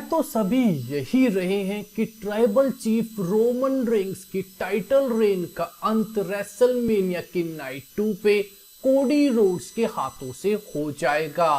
तो सभी यही रहे हैं कि ट्राइबल चीफ रोमन रेंस की टाइटल रेन का अंत रेसलमेनिया की नाइट 2 पे कोडी रोड्स के हाथों से हो जाएगा।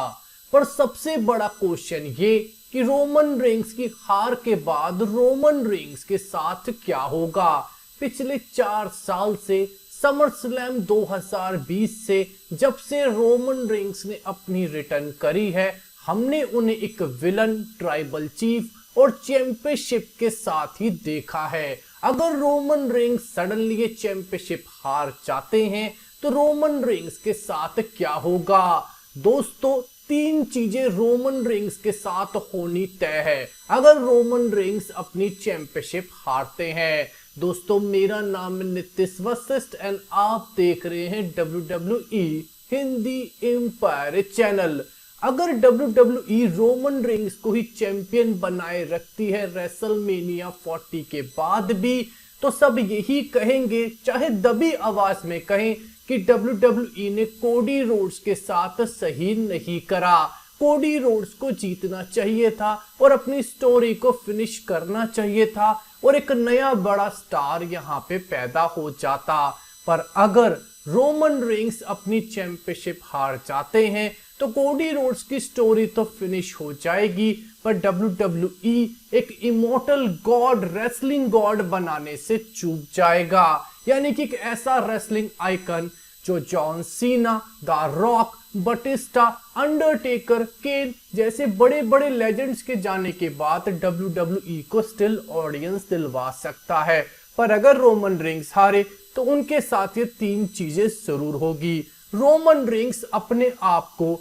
पर सबसे बड़ा क्वेश्चन ये कि रोमन रेंस की हार के बाद रोमन रेंस के साथ क्या होगा। पिछले 4 साल से समर स्लैम 2020 से जब से रोमन रेंस ने अपनी रिटर्न करी है, हमने उन्हें एक विलन, ट्राइबल चीफ और चैंपियनशिप के साथ ही देखा है। अगर रोमन रेंस सडनली ये चैंपियनशिप हार जाते हैं तो रोमन रेंस के साथ क्या होगा। दोस्तों, 3 चीजें रोमन रेंस के साथ होनी तय है अगर रोमन रेंस अपनी चैंपियनशिप हारते हैं। दोस्तों, मेरा नाम है नितिश वशिष्ठ एंड आप देख रहे हैं WWE हिंदी एम्पायर चैनल। अगर WWE रोमन रेंस को ही चैंपियन बनाए रखती है रेसलमेनिया 40 के बाद भी, तो सब यही कहेंगे, चाहे दबी आवाज में कहें, कि WWE ने कोडी रोड्स के साथ सही नहीं करा। कोडी रोड्स को जीतना चाहिए था और अपनी स्टोरी को फिनिश करना चाहिए था और एक नया बड़ा स्टार यहाँ पे पैदा हो जाता। पर अगर रोमन रेंस अपनी चैंपियनशिप हार जाते हैं तो कोडी रोड्स की स्टोरी तो फिनिश हो जाएगी, पर WWE एक इमोर्टल गॉड, रेसलिंग गॉड बनाने से चूक जाएगा। यानी कि एक ऐसा रेसलिंग आइकन जो John Cena, the Rock, Batista, Undertaker, Kane जैसे बड़े बड़े लेजेंड्स के जाने के बाद WWE को स्टिल ऑडियंस दिलवा सकता है। पर अगर रोमन रेंस हारे तो उनके साथ ये 3 चीजें जरूर होगी। रोमन रेंस अपने आप को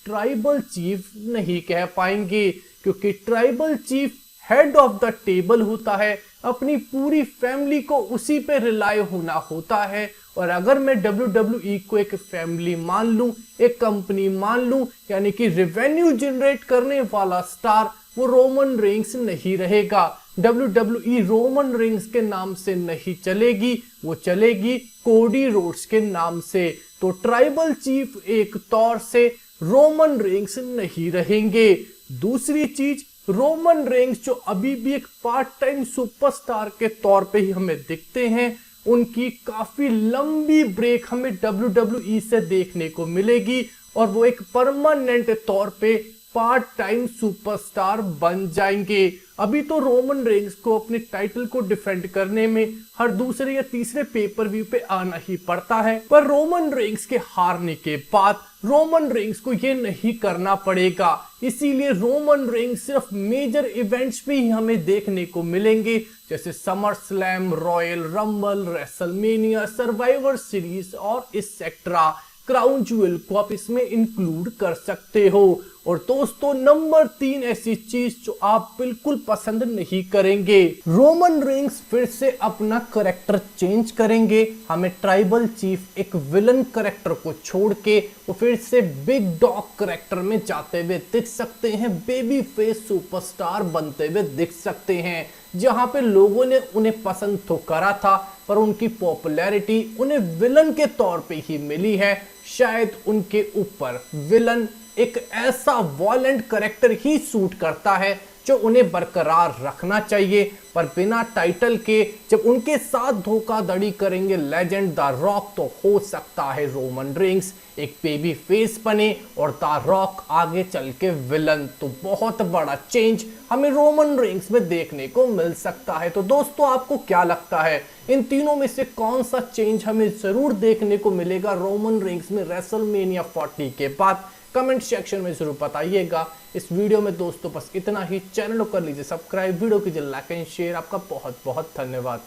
ट्राइबल चीफ नहीं कह पाएंगे, क्योंकि tribal chief head of the table होता है, अपनी पूरी फैमिली को उसी पे रिलाय होना होता है। और अगर मैं WWE को एक फैमिली मान लूं, एक कंपनी मान लूं, यानी कि रेवेन्यू जनरेट करने वाला स्टार, वो रोमन रेंस नहीं रहेगा। WWE रोमन रेंस के नाम से नहीं चलेगी, वो चलेगी कोडी रोड्स के नाम से। तो ट्राइबल चीफ एक तौर से रोमन रेंस नहीं रहेंगे। दूसरी चीज, रोमन रेंस जो अभी भी एक पार्ट टाइम सुपरस्टार के तौर पे ही हमें दिखते हैं, उनकी काफी लंबी ब्रेक हमें WWE से देखने को मिलेगी और वो एक परमानेंट तौर पे पार्ट टाइम सुपरस्टार बन जाएंगे। अभी तो रोमन रेंस को अपने टाइटल को डिफेंड करने में हर दूसरे या तीसरे पेपर व्यू पे आना ही पड़ता है, पर रोमन रेंस के हारने के बाद रोमन रेंस को ये नहीं करना पड़ेगा। इसीलिए रोमन रेंस सिर्फ मेजर इवेंट्स पे ही हमें देखने को मिलेंगे, जैसे summer slam, royal rumble, WrestleMania, survivor series और एक्सेट्रा। क्राउन ज्वेल को आप इसमें इंक्लूड कर सकते हो। और दोस्तों, नंबर 3 ऐसी चीज जो आप बिल्कुल पसंद नहीं करेंगे, रोमन रेंस फिर से अपना करेक्टर चेंज करेंगे। हमें ट्राइबल चीफ एक विलन करेक्टर को छोड़ के वो फिर से बिग डॉग करेक्टर में जाते हुए दिख सकते हैं, बेबी फेस सुपरस्टार बनते हुए दिख सकते हैं। जहां पे लोगों ने उन्हें पसंद तो करा था, पर उनकी पॉपुलैरिटी उन्हें विलन के तौर पे ही मिली है। शायद उनके ऊपर विलन एक ऐसा वॉयलेंट करेक्टर ही सूट करता है जो उन्हें बरकरार रखना चाहिए, पर बिना टाइटल के जब उनके साथ धोखाधड़ी करेंगे लेजेंड द रॉक, तो हो सकता है रोमन रेंस एक बेबी फेस बने और द रॉक आगे चल के विलन। तो बहुत बड़ा चेंज हमें रोमन रेंस में देखने को मिल सकता है। तो दोस्तों, आपको क्या लगता है, इन तीनों में से कौन सा चेंज हमें जरूर देखने को मिलेगा रोमन रेंस में रेसलमेनिया 40 के बाद? कमेंट सेक्शन में जरूर बताइएगा। इस वीडियो में दोस्तों बस इतना ही। चैनल को कर लीजिए सब्सक्राइब, वीडियो कीजिए लाइक एंड शेयर। आपका बहुत बहुत धन्यवाद।